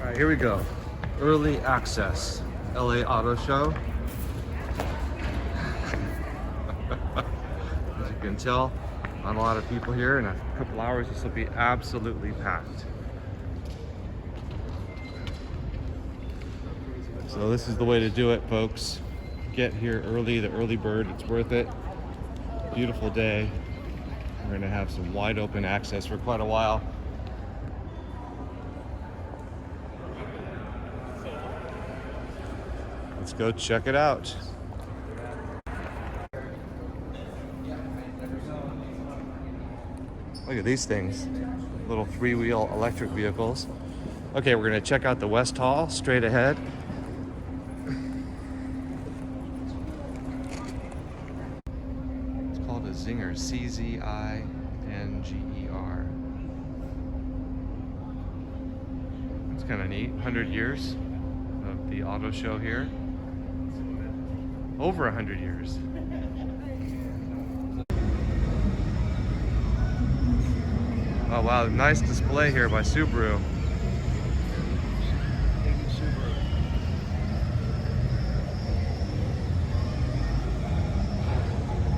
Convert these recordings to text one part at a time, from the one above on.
right, here we go. Early access, LA Auto Show. As you can tell, not a lot of people here. In a couple hours, this will be absolutely packed. So this is the way to do it, folks. Get here early, the early bird, it's worth it. Beautiful day. We're gonna have some wide open access for quite a while. Let's go check it out. Look at these things, little three-wheel electric vehicles. Okay, we're gonna check out the West Hall straight ahead. It's called a Zinger, C-Z-I-N-G-E-R. It's kind of neat, 100 years of the auto show here. Over 100 years. Oh wow, nice display here by Subaru.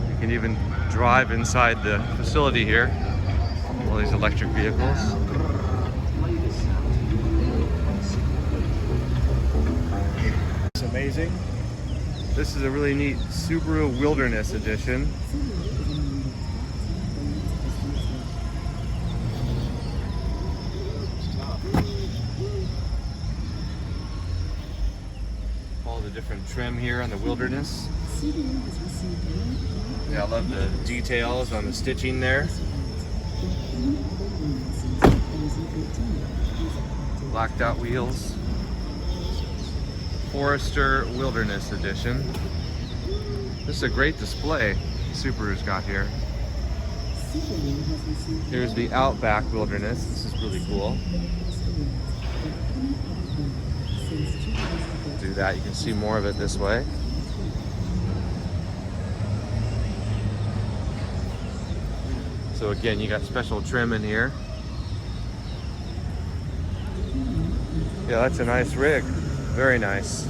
You can even drive inside the facility here. All these electric vehicles. It's amazing. This is a really neat Subaru Wilderness Edition. All the different trim here on the Wilderness. Yeah, I love the details on the stitching there. Blacked out wheels. Forester Wilderness Edition. This is a great display Subaru's got here. Here's the Outback Wilderness. This is really cool. Do that, you can see more of it this way. So again, you got special trim in here. Yeah, that's a nice rig. Very nice.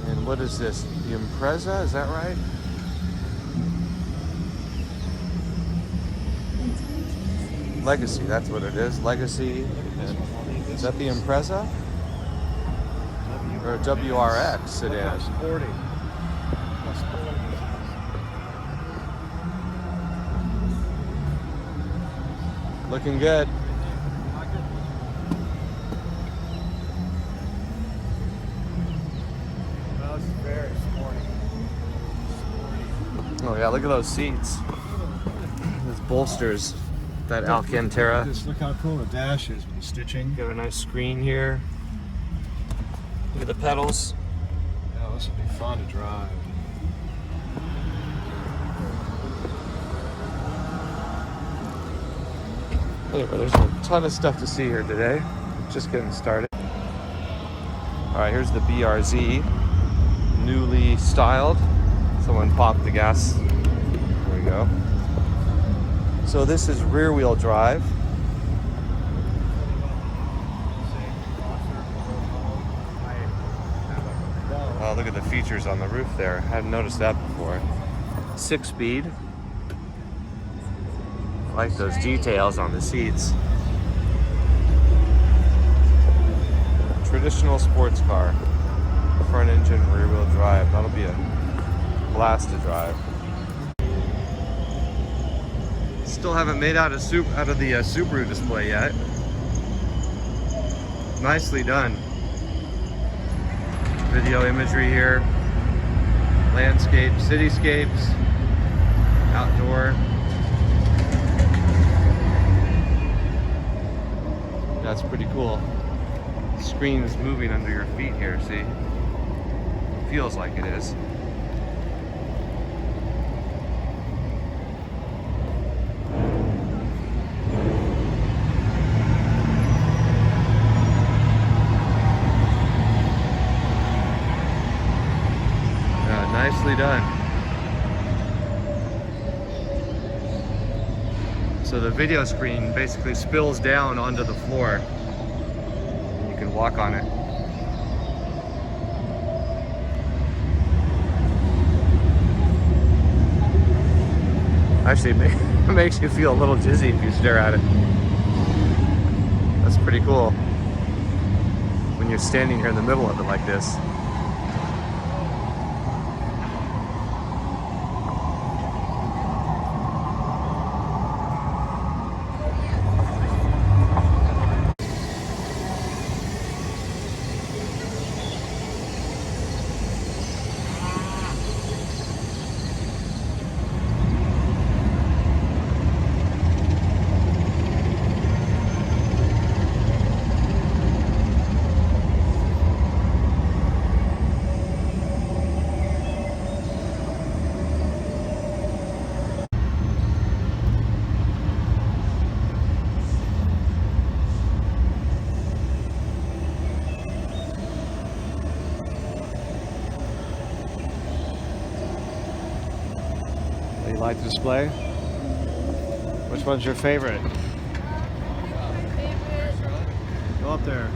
And what is this? The Impreza, is that right? Legacy, that's what it is. Legacy. Is that the Impreza? Or a WRX sedan? Sporty. Looking good. Oh yeah, look at those seats. Those bolsters. That Alcantara. Just look how cool the dash is with the stitching. Got a nice screen here. Look at the pedals. Yeah, this will be fun to drive. Anyway, there's a ton of stuff to see here today. Just getting started. All right, here's the BRZ, newly styled. Someone popped the gas. There we go. So this is rear wheel drive. Oh, look at the features on the roof there. I hadn't noticed that before. 6-speed. I like those details on the seats. Traditional sports car. Front engine, rear wheel drive. That'll be a blast to drive. Still haven't made out of the Subaru display yet. Nicely done. Video imagery here. Landscape, cityscapes, outdoor. That's pretty cool. The screen is moving under your feet here, see? It feels like it is. Nicely done. So the video screen basically spills down onto the floor. You can walk on it. Actually, it makes you feel a little dizzy if you stare at it. That's pretty cool when you're standing here in the middle of it like this. You like the display? Which one's your favorite? Go up there.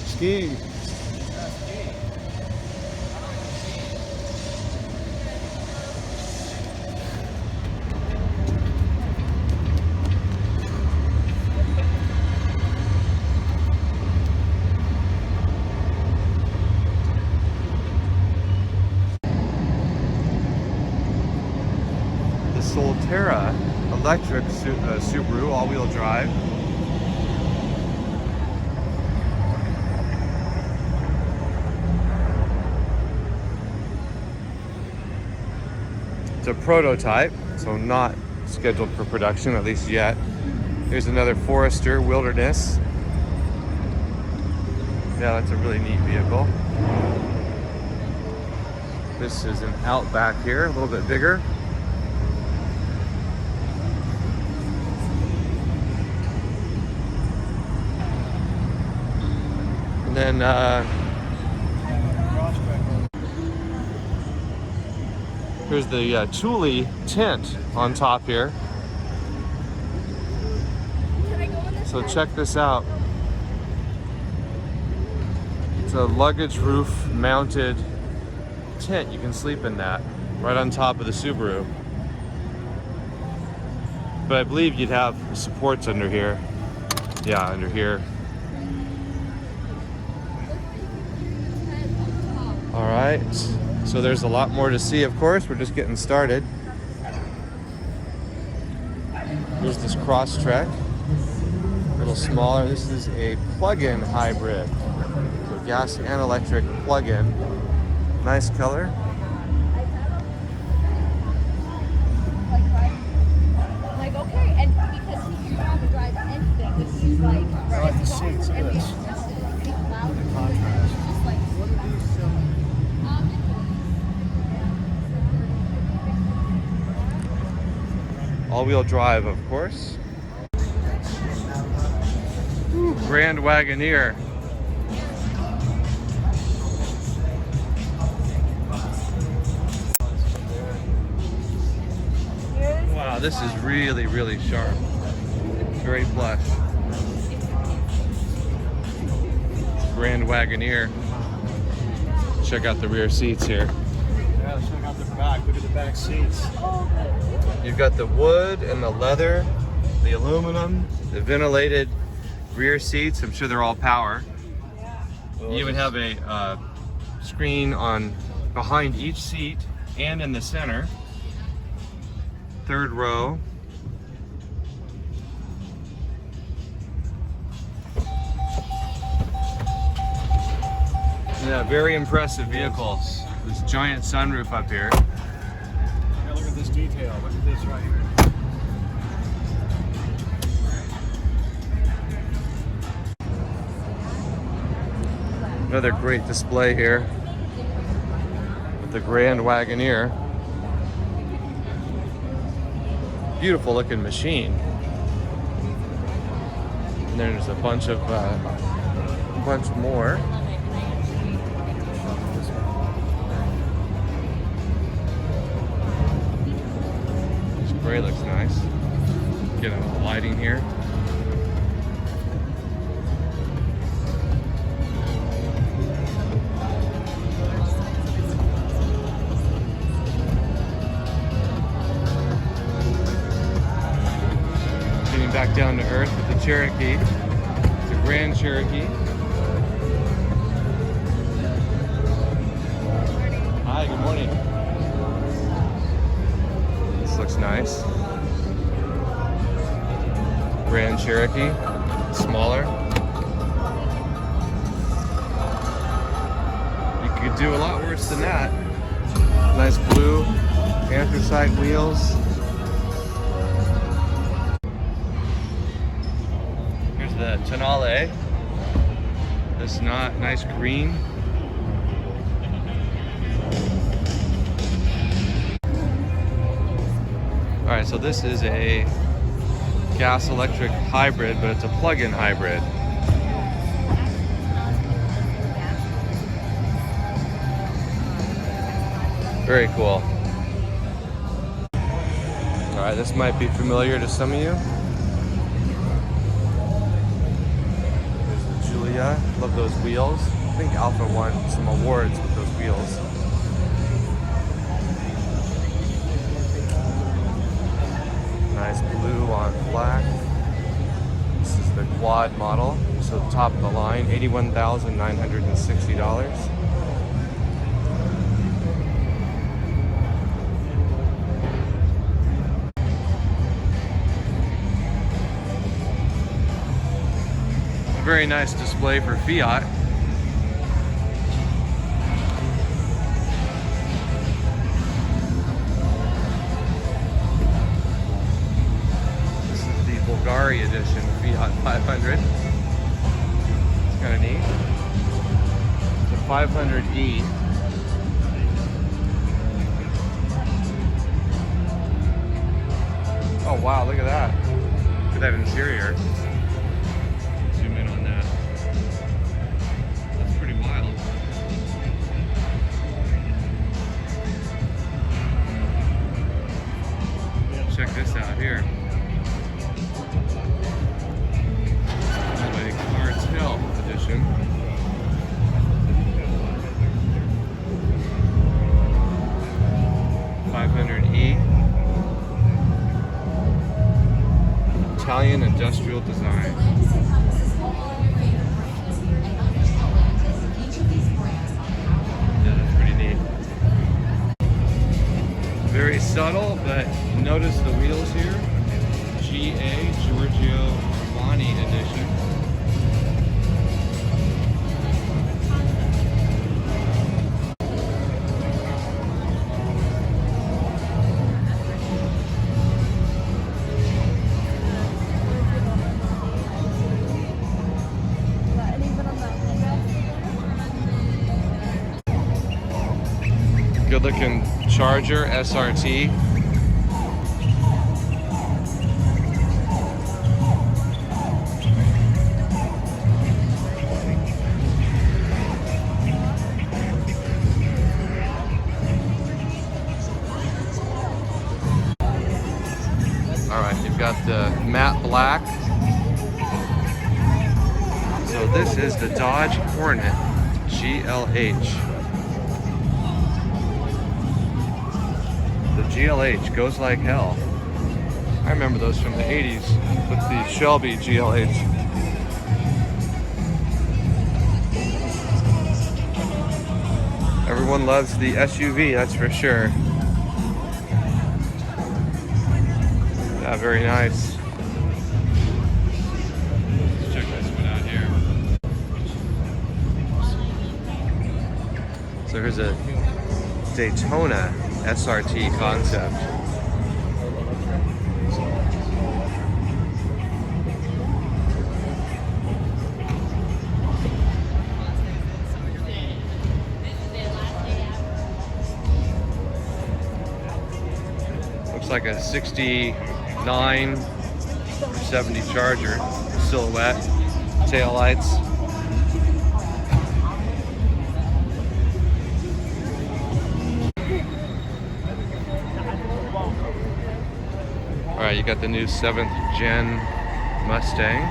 Skiing. Solterra electric Subaru all-wheel drive. It's a prototype, so not scheduled for production, at least yet. Here's another Forester Wilderness. Yeah, that's a really neat vehicle. This is an Outback here, a little bit bigger. And then here's the Thule tent on top here. So check this out. It's a luggage roof mounted tent. You can sleep in that right on top of the Subaru. But I believe you'd have supports under here. Yeah, under here. All right, so there's a lot more to see, of course. We're just getting started. Here's this Crosstrek, a little smaller. This is a plug-in hybrid, so gas and electric plug-in. Nice color. Like, okay, and because he can drive and drive anything, this is like, I like the seats, look at this. The contrast. All-wheel drive, of course. Ooh, Grand Wagoneer. Wow, this is really, really sharp. Very plush. Grand Wagoneer. Check out the rear seats here. Yeah, let's check out the back. Look at the back seats. You've got the wood and the leather, the aluminum, the ventilated rear seats. I'm sure they're all power. You even have a screen on behind each seat and in the center. Third row. Yeah, very impressive vehicles. This giant sunroof up here. Yeah, look at this detail. Look at this right here. Another great display here with the Grand Wagoneer. Beautiful looking machine. And there's a bunch more. Library looks nice. Get a lighting here. Getting back down to earth with the Cherokee. It's a Grand Cherokee. Hi, good morning. This looks nice. Grand Cherokee, smaller. You could do a lot worse than that. Nice blue anthracite wheels. Here's the Tonale. This nice green. All right, so this is a gas electric hybrid, but it's a plug-in hybrid. Very cool. All right, this might be familiar to some of you. There's the Giulia. Love those wheels. I think Alpha won some awards with those wheels. Nice blue on black. This is the quad model, so top of the line, $81,960. A very nice display for Fiat. Bulgari edition Fiat 500. It's kind of neat. The 500e. Oh wow, look at that. Look at that interior. Zoom in on that. That's pretty wild. Check this out here. Cartel edition. .500e. Italian industrial design. Yeah, that's pretty neat. Very subtle, but notice the wheels here. GA, Giorgio Armani edition. Good looking Charger SRT. All right, you've got the matte black. So this is the Dodge Hornet GLH. The GLH goes like hell. I remember those from the 80s with the Shelby GLH. Everyone loves the SUV, that's for sure. Yeah, very nice. Let's check this one out here. So here's a Daytona SRT concept. Looks like a 69 or 70 Charger silhouette, taillights. right, you got the new 7th gen Mustang.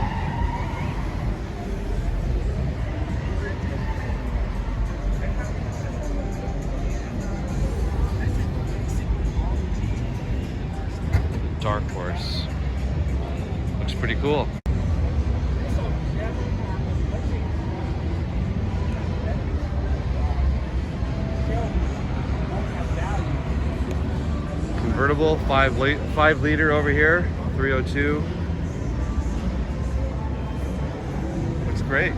Dark Horse. Looks pretty cool. Convertible, 5 liter over here, 302. Looks great.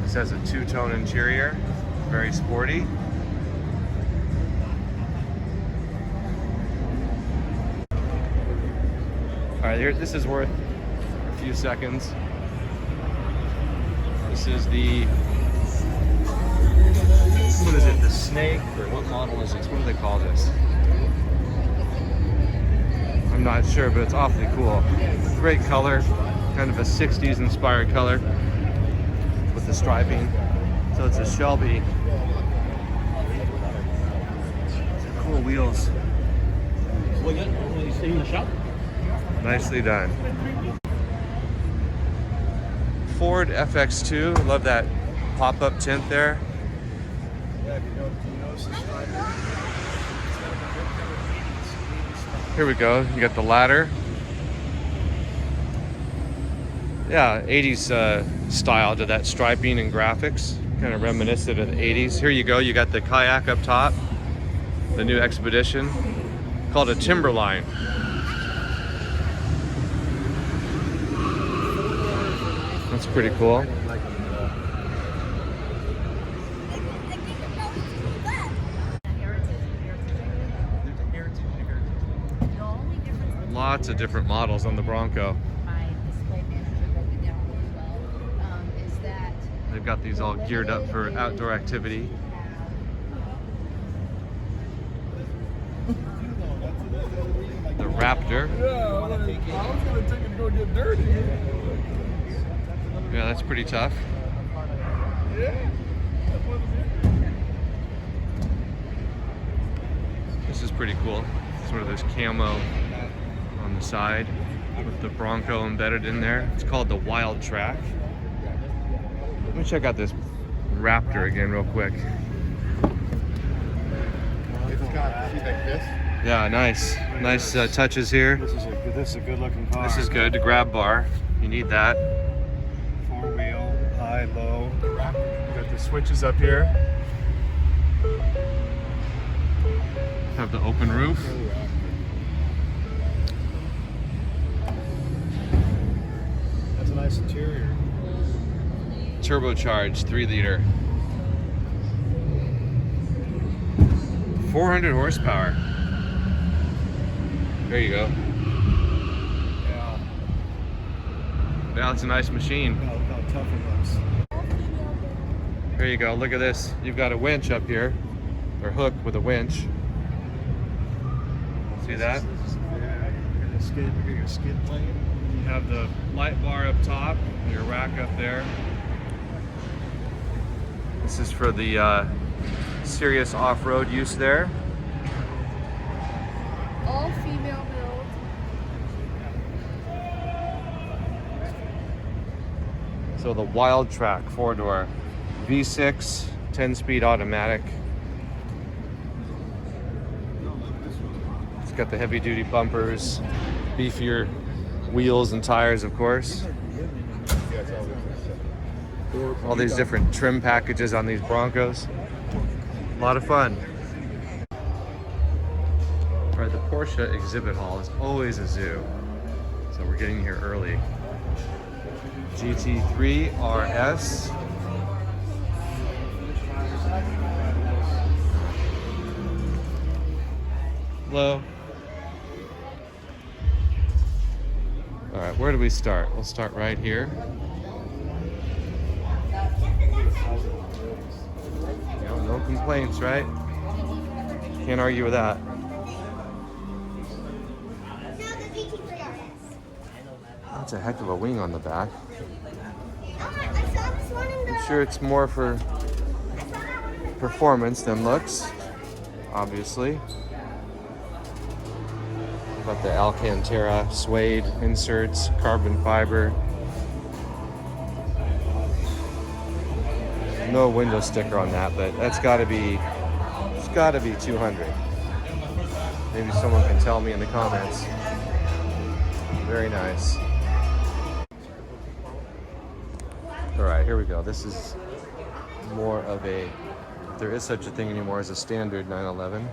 This has a 2-tone interior, very sporty. All right, here, this is worth a few seconds. This is the, what is it, the Snake, or what model is this? What do they call this? I'm not sure, but it's awfully cool. Great color, kind of a 60s inspired color with the striping. So it's a Shelby. Cool wheels. Will you stay in the shop? Nicely done. Ford FX2, love that pop-up tint there. Here we go, you got the ladder. Yeah, 80s style to that striping and graphics, kind of reminiscent of the 80s. Here you go, you got the kayak up top, the new Expedition, called a Timberline. That's pretty cool. Lots of different models on the Bronco. My display manager wrote it down really well. Is that They've got these all geared up for outdoor activity. The Raptor. Yeah, I was gonna take it to go get dirty. Yeah, that's pretty tough. Yeah. This is pretty cool. Sort of this camo on the side with the Bronco embedded in there. It's called the Wild Track. Let me check out this Raptor again real quick. It's got like this. Yeah, nice. Nice touches here. This is a good looking car. This is good. The grab bar. You need that. 4-wheel, high, low. Got the switches up here. Have the open roof. That's a nice interior. Turbocharged 3 liter. 400 horsepower. There you go. Yeah. Yeah, it's a nice machine. Look how tough it looks. There you go. Look at this. You've got a winch up here, or hook with a winch. See that? Yeah, you got a skid plane. You have the light bar up top, and your rack up there. This is for the serious off-road use there. all female build? So the Wild Track 4-door, V6, 10-speed automatic. It's got the heavy-duty bumpers, beefier wheels and tires, of course. All these different trim packages on these Broncos. A lot of fun. All right, the Porsche exhibit hall is always a zoo, so we're getting here early. GT3 RS. Hello. All right, where do we start? We'll start right here. No complaints, right? Can't argue with that. That's a heck of a wing on the back. I'm sure it's more for performance than looks, obviously. About the Alcantara suede inserts, carbon fiber. No window sticker on that, but that's gotta be, it's gotta be 200. Maybe someone can tell me in the comments. Very nice. All right, here we go. This is more of a, if there is such a thing anymore as a standard 911.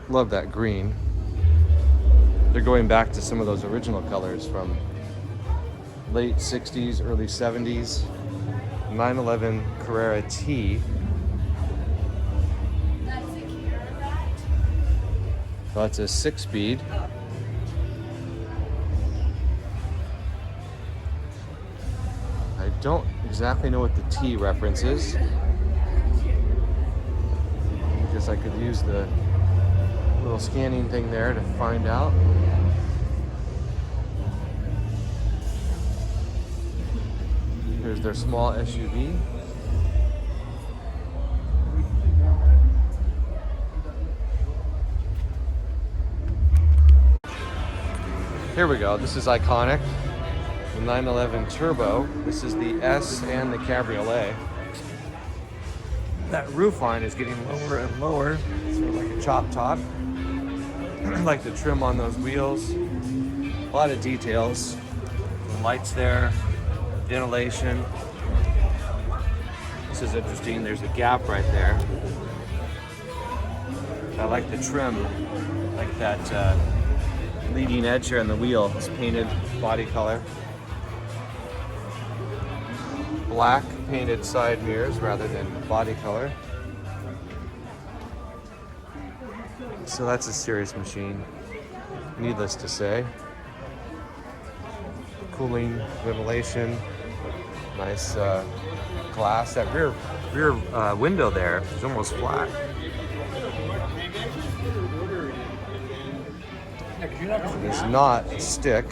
Love that green. They're going back to some of those original colors from late 60s, early 70s. 911 Carrera T. Well, it's a 6-speed. I don't exactly know what the T reference is. I guess I could use the little scanning thing there to find out. Here's their small SUV. Here we go. This is iconic. The 911 Turbo. This is the S and the Cabriolet. That roof line is getting lower and lower. Sort of like a chop top. I like the trim on those wheels. A lot of details. The lights there. Ventilation. This is interesting. There's a gap right there. I like the trim. Like that leading edge here on the wheel. It's painted body color. Black painted side mirrors rather than body color. So that's a serious machine, needless to say. Cooling, ventilation, nice glass. That rear window there is almost flat. It is not a stick.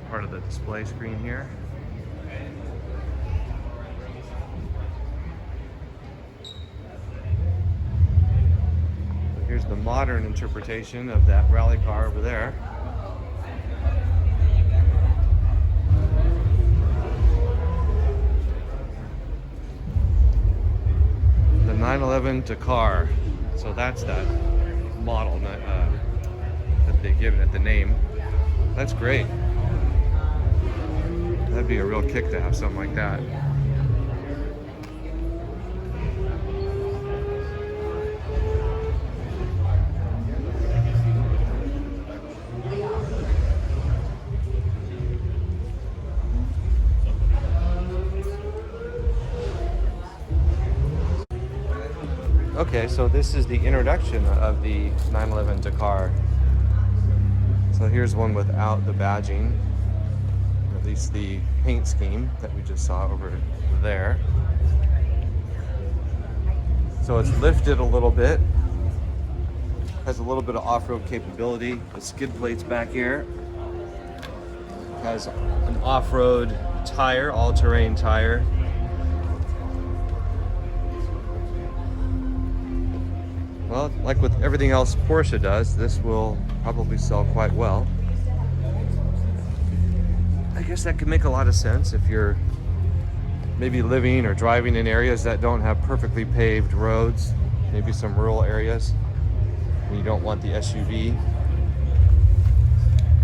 Part of the display screen here. Here's the modern interpretation of that rally car over there. The 911 Dakar. So that's that model that they've given it the name. That's great. That'd be a real kick to have something like that. Okay, so this is the introduction of the 911 Dakar. So here's one without the badging. At least the paint scheme that we just saw over there. So it's lifted a little bit, has a little bit of off-road capability. The skid plates back here, has an off-road tire, all-terrain tire. Well, like with everything else Porsche does, this will probably sell quite well. I guess that could make a lot of sense if you're maybe living or driving in areas that don't have perfectly paved roads, maybe some rural areas, and you don't want the SUV.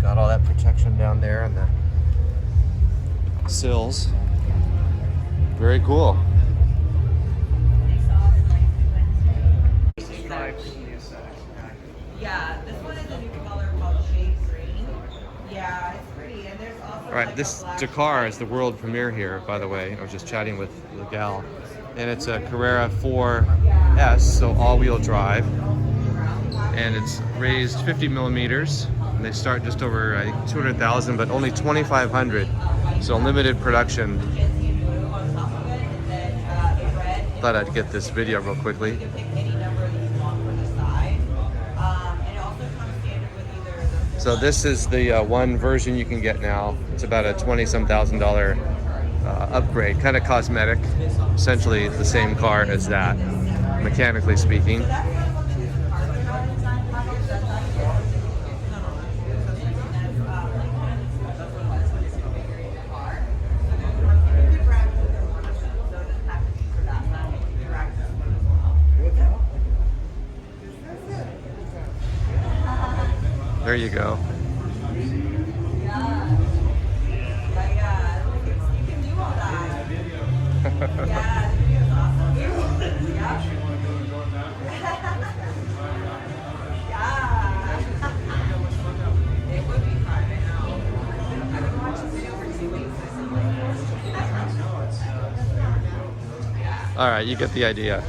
Got all that protection down there and the sills. Very cool. Yeah, this one is a new color called shade green. Yeah, it's pretty, and there's also. All right, This Dakar is the world premiere here, by the way. I was just chatting with the gal. And it's a Carrera 4S, so all-wheel drive. And it's raised 50 millimeters. And they start just over, I think, 200,000, but only 2,500. So limited production. Thought I'd get this video real quickly. So this is the one version you can get now. It's about a $20-some thousand upgrade, kind of cosmetic. Essentially the same car as that, mechanically speaking. There you go. All right, you get the idea.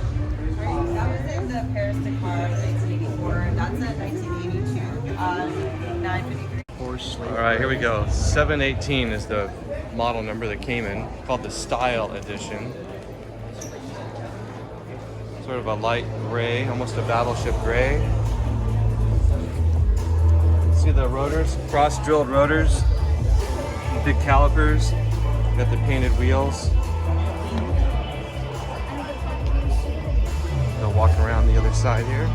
That was in the Paris Dakar 1984. That's a 1982 953 Porsche. All right, here we go. 718 is the model number that came in, called the Style Edition. Sort of a light gray, almost a battleship gray. See the rotors, cross-drilled rotors, big calipers, got the painted wheels. They'll walk around the other side here.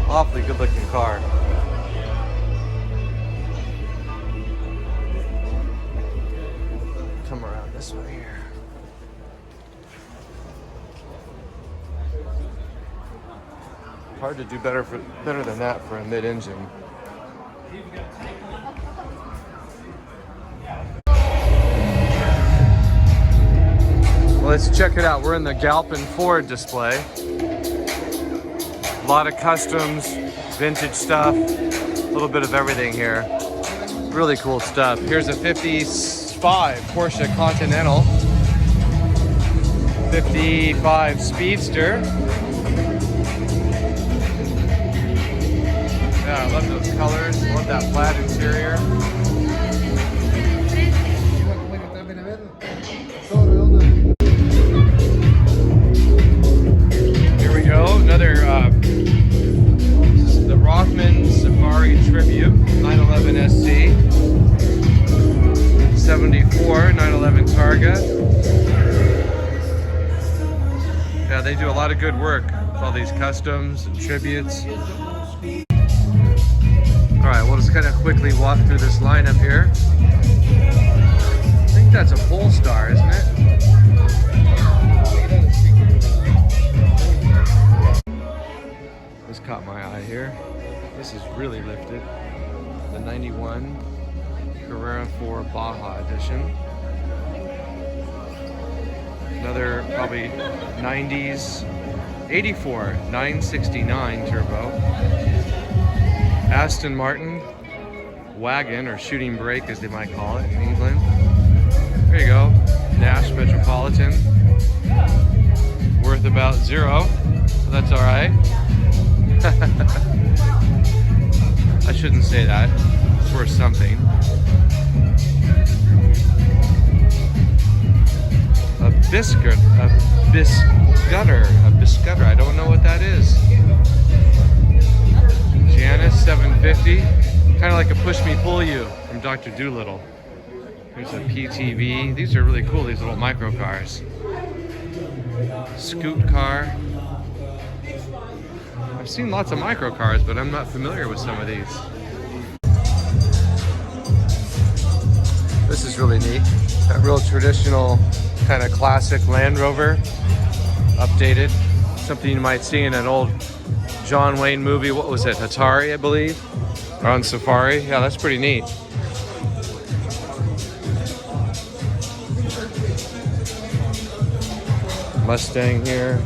Awfully good looking car. Come around this way here. Hard to do better than that for a mid-engine. Well, let's check it out. We're in the Galpin Ford display. A lot of customs, vintage stuff, a little bit of everything here. Really cool stuff. Here's a 55 Porsche Continental, 55 Speedster. Yeah, I love those colors. Love that plaid interior. Here we go. Another the Rothman Safari Tribute 911 SC, 74 911 Targa. Yeah, they do a lot of good work with all these customs and tributes. All right, we'll just kind of quickly walk through this lineup here. I think that's a Polestar, isn't it? This caught my eye here. This is really lifted. The 91 Carrera 4 Baja Edition. Another probably 90s 84 969 turbo. Aston Martin wagon, or shooting brake as they might call it in England. There you go. Nash Metropolitan. Worth about $0, so that's all right. I shouldn't say that. It's worth something. A biscutter. I don't know what that is. Janus 750. Kind of like a push me pull you from Dr. Dolittle. There's a PTV. These are really cool, these little micro cars. Scoot car. I've seen lots of micro cars, but I'm not familiar with some of these. This is really neat. That real traditional kind of classic Land Rover, updated. Something you might see in an old John Wayne movie. What was it? Atari, I believe, or on Safari. Yeah, that's pretty neat. Mustang here.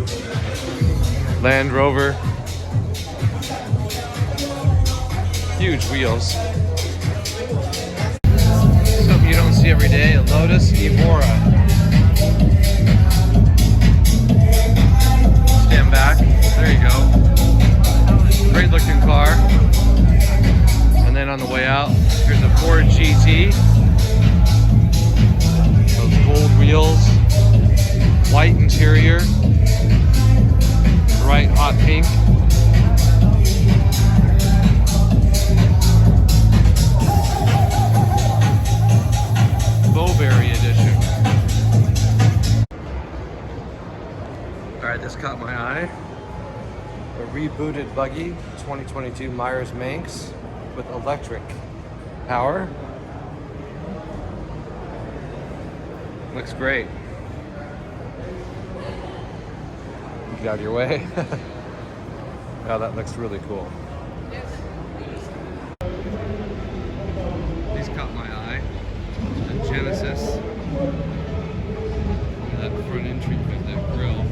Huge wheels. Something you don't see every day, a Lotus Evora. Stand back. There you go. Great looking car. And then on the way out, here's a Ford GT. Those gold wheels. White interior. Bright hot pink. Bowberry edition. Alright, this caught my eye. A rebooted buggy, 2022 Myers Manx with electric power. Looks great. Get out of your way. Wow, that looks really cool. These caught my eye. The Genesis. That front end treatment, that grill.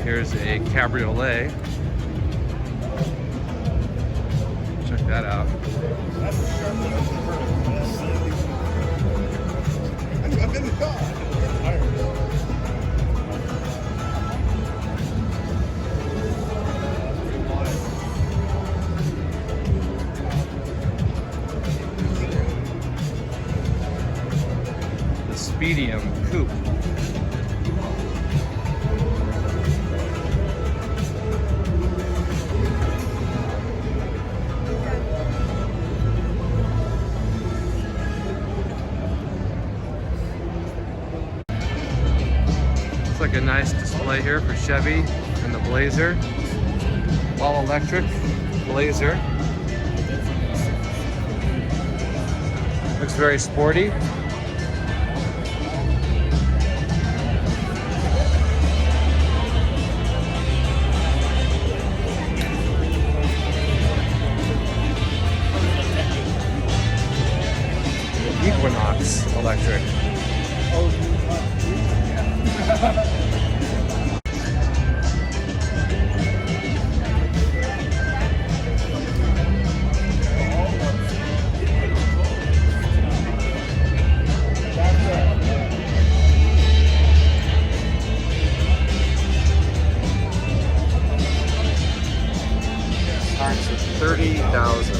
Here's a cabriolet. Check that out. I'm in the car. The Speedium Coupe. Looks like a nice display here for Chevy and the Blazer. All electric Blazer. Looks very sporty. Equinox electric. Starts at 30,000.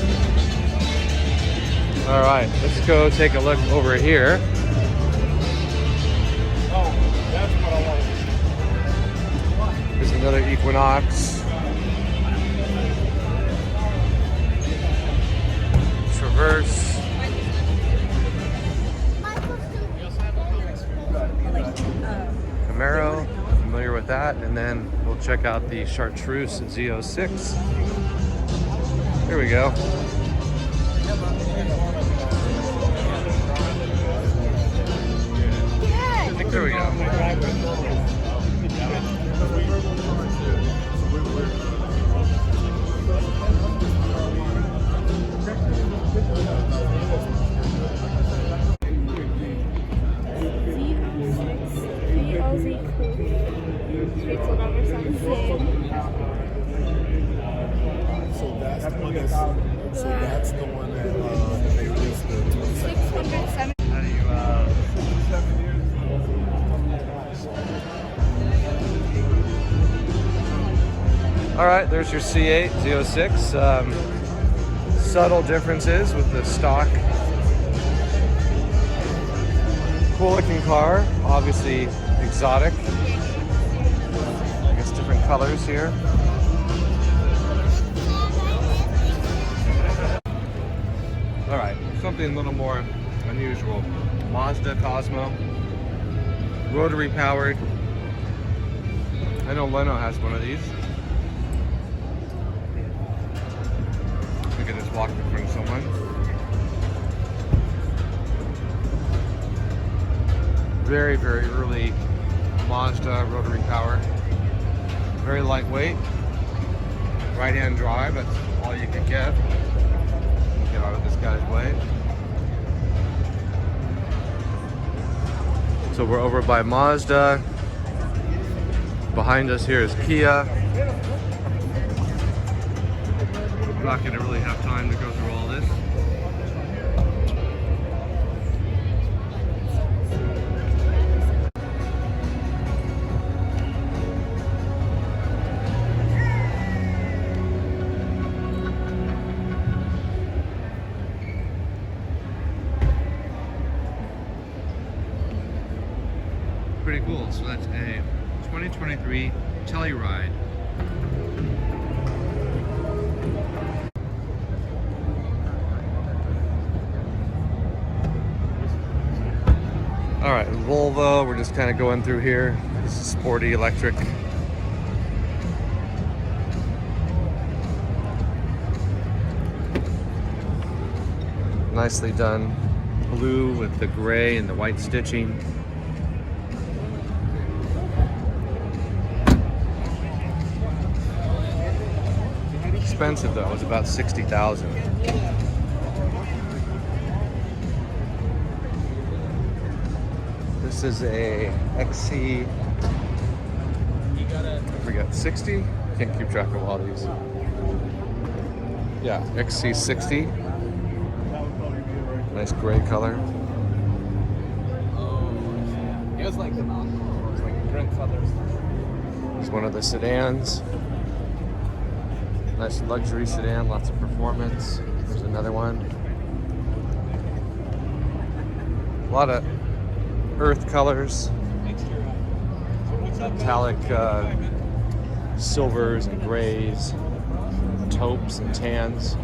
All right, let's go take a look over here. Oh, that's what I wanted to see. There's another Equinox. Traverse. Camaro, familiar with that. And then we'll check out the Chartreuse Z06. Here we go. There we go. So that's the one that they released the 22nd. How do you, all right, there's your C8 Z06. Subtle differences with the stock. Cool looking car, obviously exotic. I guess different colors here. All right, something a little more unusual. Mazda Cosmo, rotary powered. I know Leno has one of these. I could just walk in front of someone. Very, very early Mazda rotary power. Very lightweight. Right-hand drive, that's all you can get. Get out of this guy's way. So we're over by Mazda. Behind us here is Kia. I'm not going to really have time to go through all this. Pretty cool. So that's a 2023 Telluride. All right, Volvo. We're just kind of going through here. This is sporty electric. Nicely done. Blue with the gray and the white stitching. Expensive though, it's about 60,000. This is a XC, I forget, 60? Can't keep track of all these. Yeah, XC60. Nice gray color. It was like the mountain. It was like grandfather's. It's one of the sedans. Nice luxury sedan, lots of performance. There's another one. A lot of earth colors, metallic silvers and grays, taupes and tans.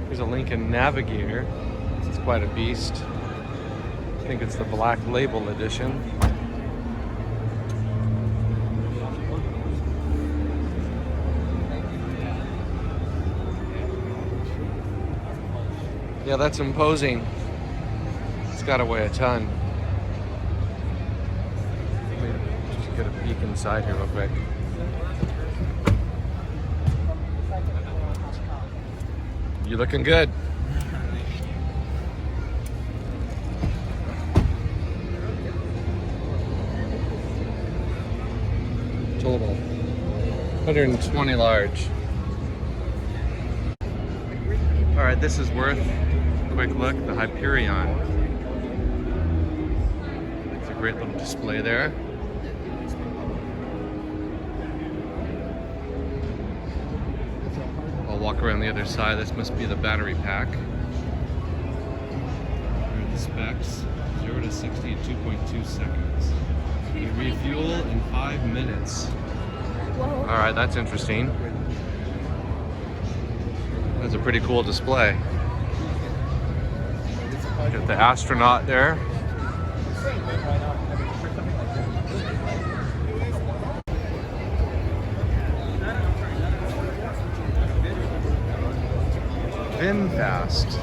Here's a Lincoln Navigator. It's quite a beast. I think it's the Black Label edition. Yeah, that's imposing. It's got to weigh a ton. Let me just get a peek inside here real quick. You looking good. Total 120 large. All right, this is worth a quick look. The Hyperion. It's a great little display there. I'll walk around the other side. This must be the battery pack. Here are the specs. 0 to 60 in 2.2 seconds. You refuel in 5 minutes. All right, that's interesting. That's a pretty cool display. Got the astronaut there. VinFast.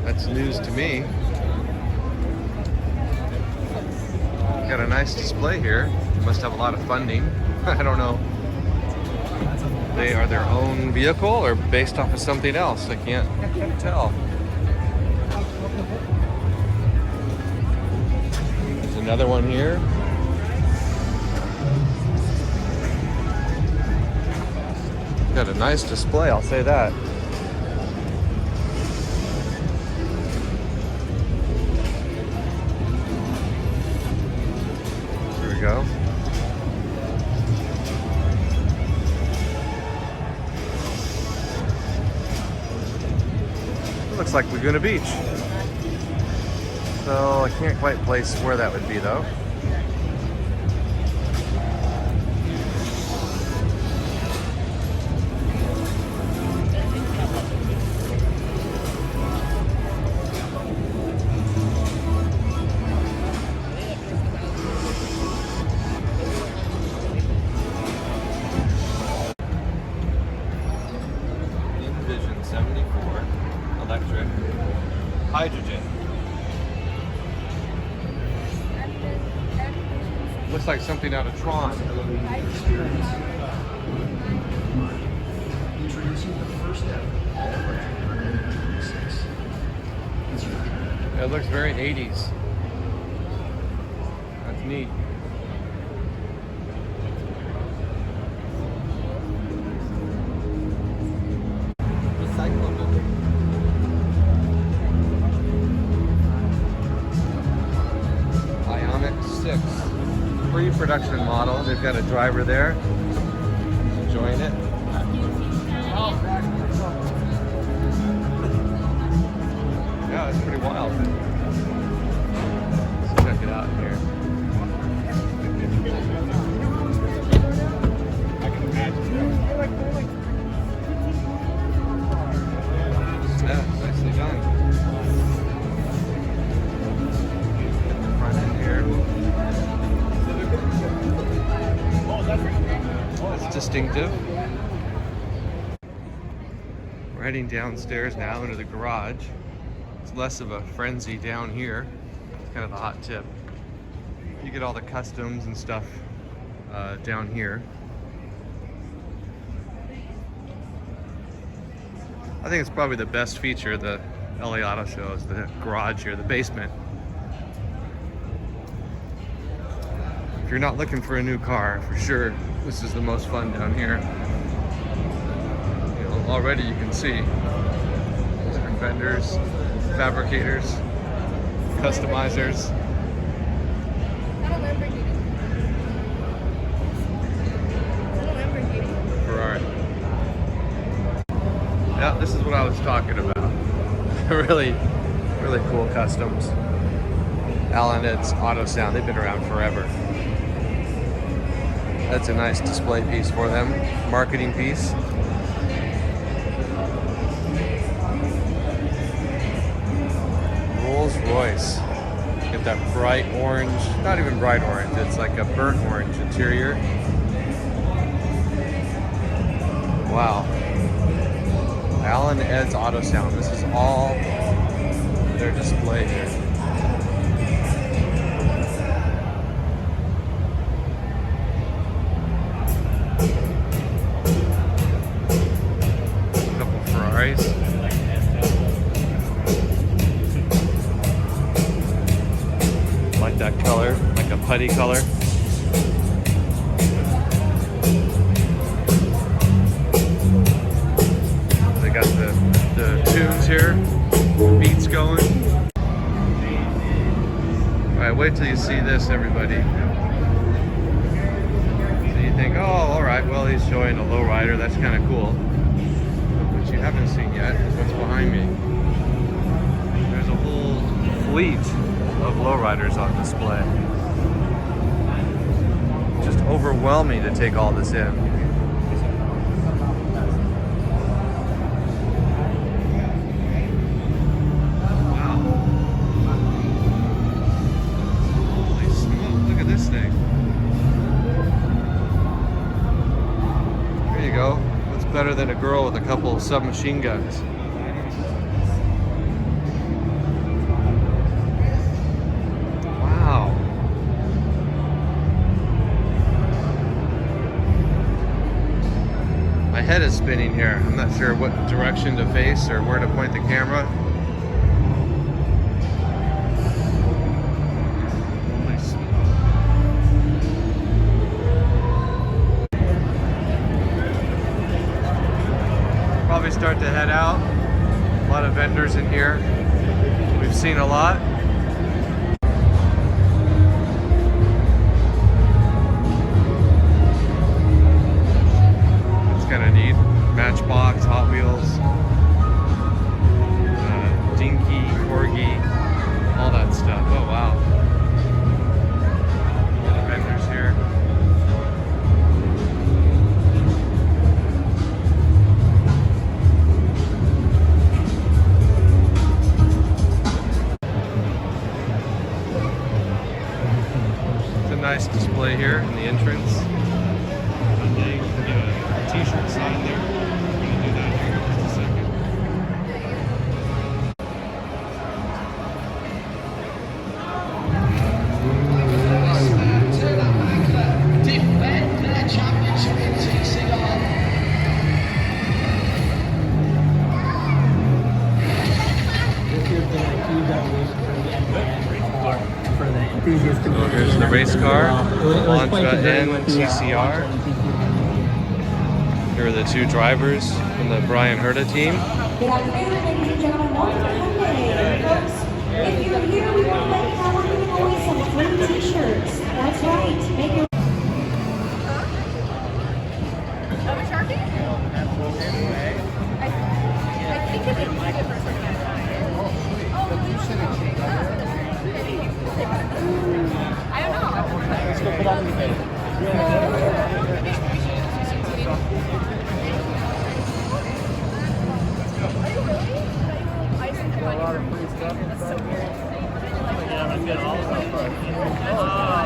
That's news to me. Got a nice display here. They must have a lot of funding. I don't know. They are their own vehicle or based off of something else. I can't tell. There's another one here. Got a nice display, I'll say that. Here we go. Looks like Laguna Beach. So I can't quite place where that would be though. Envision 74 electric hydrogen. Looks like something out of Tron. It it looks very 80s. That's neat. Ioniq 6. Pre-production model. They've got a driver there. Enjoying it. Yeah, it's pretty wild. Let's check it out here. Yeah, nicely done. Get the front end here. That's distinctive. We're heading downstairs now into the garage. It's less of a frenzy down here. It's kind of a hot tip. You get all the customs and stuff down here. I think it's probably the best feature of the LA Auto Show is the garage here, the basement. If you're not looking for a new car, for sure, this is the most fun down here. You know, already you can see different vendors, fabricators, customizers. Ferrari. Yeah, this is what I was talking about. really cool customs. Alan Ed's Auto Sound, they've been around forever. That's a nice display piece for them. Marketing piece. Rolls Royce. Get that bright orange, not even bright orange, it's like a burnt orange interior. Wow. Alan Ed's Auto Sound. This is all their display here. A couple Ferraris. Like that color, like a putty color. They got the tunes here, the beats going. Alright, wait till you see this, everybody. So you think, oh, alright, well, he's showing a lowrider, that's kind of cool. What you haven't seen yet is what's behind me. There's a whole fleet of lowriders on display. Just overwhelming to take all this in. Better than a girl with a couple of submachine guns. Wow. My head is spinning here. I'm not sure what direction to face or where to point the camera. Probably start to head out. A lot of vendors in here. We've seen a lot. It's kind of neat. Matchbox, Hot Wheels, Dinky, Corgi, all that stuff. Oh wow. All the vendors here. Nice display here in the entrance. Monday, we get a t-shirt sign there. We're going to do that here in just a second. This is the key that we car, Mantra and TCR. Here are the two drivers from the Brian Herta team. Good afternoon, ladies and gentlemen. Welcome to Hyundai. Folks, if you're here, we want to let you know we're giving away some free t-shirts. That's right. Make your Of a Sharpie? I think it is different from that. Oh, really? I don't know. Let's go put on the debate. I just think A lot of free stuff. Yeah, I'm getting all the stuff.